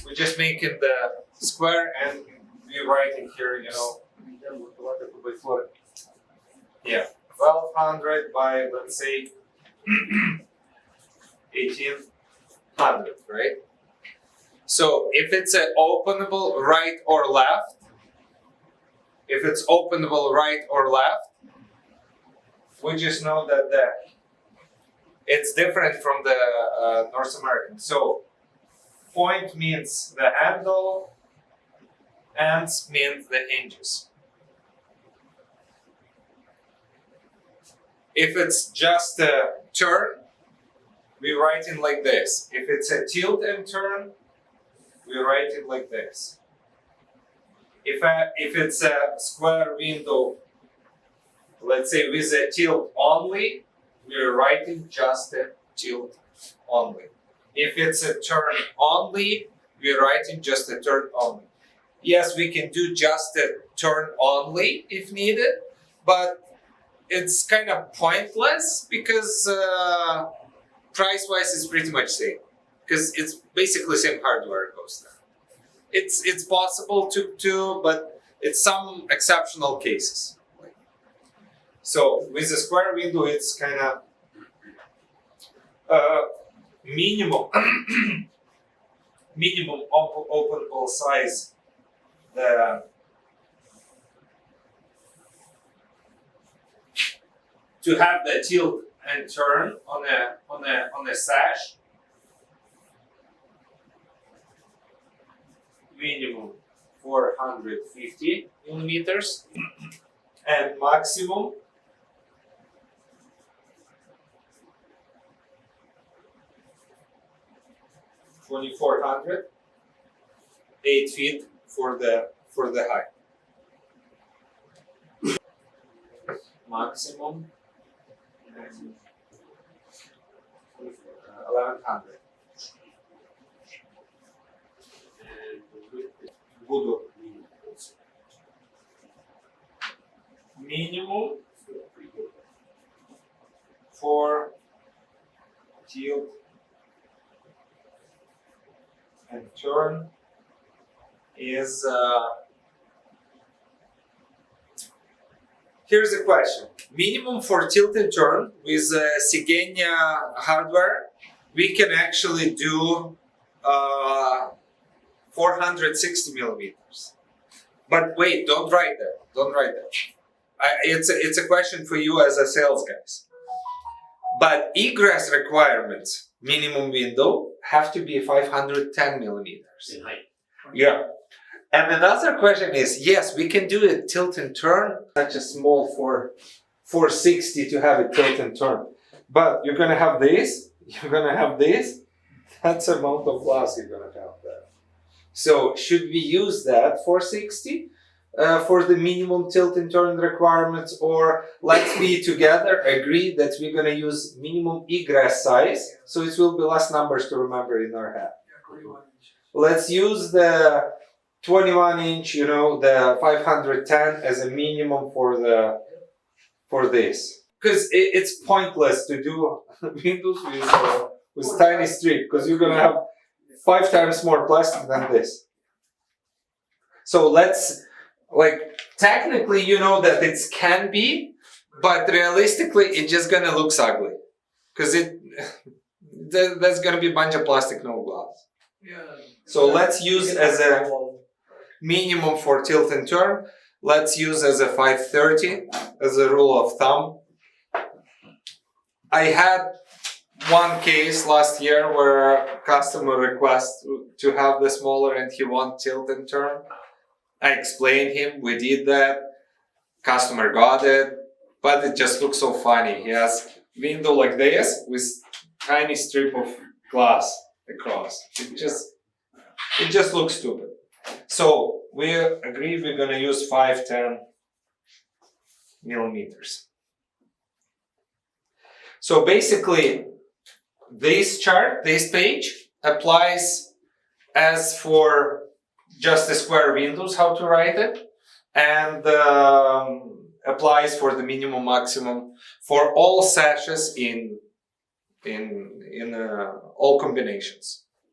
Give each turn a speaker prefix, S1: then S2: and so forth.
S1: We're just making the square and we're writing here, yeah, 1200 by, let's say, 1800, right? So if it's an openable right or left, we just know that it's different from the North American. So point means the handle, ends means the hinges. If it's just a turn, we write it like this. If it's a tilt and turn, we write it like this. If it's a square window, let's say with a tilt only, we're writing just a tilt only. If it's a turn only, we're writing just a turn only. Yes, we can do just a turn only if needed, but it's kind of pointless because price-wise it's pretty much same. Because it's basically same hardware goes there. It's possible to, but it's some exceptional cases. So with the square window, it's kind of minimum openable size. To have the tilt and turn on a sash, minimum 450 millimeters, and maximum 2400, 8 feet for the height. Maximum 1100. Буду minimum for tilt and turn is here's the question. Minimum for tilt and turn with Sigenia hardware, we can actually do 460 millimeters. But wait, don't write that. It's a question for you as a sales guys. But egress requirements, minimum window, have to be 510 millimeters.
S2: In height.
S1: Yeah. And another question is, yes, we can do a tilt and turn, such a small 460 to have a tilt and turn. But you're gonna have this, that's the amount of glass you're gonna have there. So should we use that 460 for the minimum tilt and turn requirements, or let's be together agree that we're gonna use minimum egress size, so it will be less numbers to remember in our head. Let's use the 21 inch, the 510 as a minimum for this, because it's pointless to do windows with tiny strip, because you're gonna have 5 times more plastic than this. So let's, technically that it can be, but realistically it's just gonna look ugly, because there's gonna be a bunch of plastic, no glass.
S2: Yeah.
S1: So let's use as a minimum for tilt and turn, let's use as a 530 as a rule of thumb. I had one case last year where a customer requested to have the smaller and he wants tilt and turn. I explained him, we did that, customer got it, but it just looks so funny. He has window like this with tiny strip of glass across. It just looks stupid. So we agree we're gonna use 510 millimeters. So basically, this page applies as for just the square windows, how to write it, and applies for the minimum maximum for all sashes in all combinations.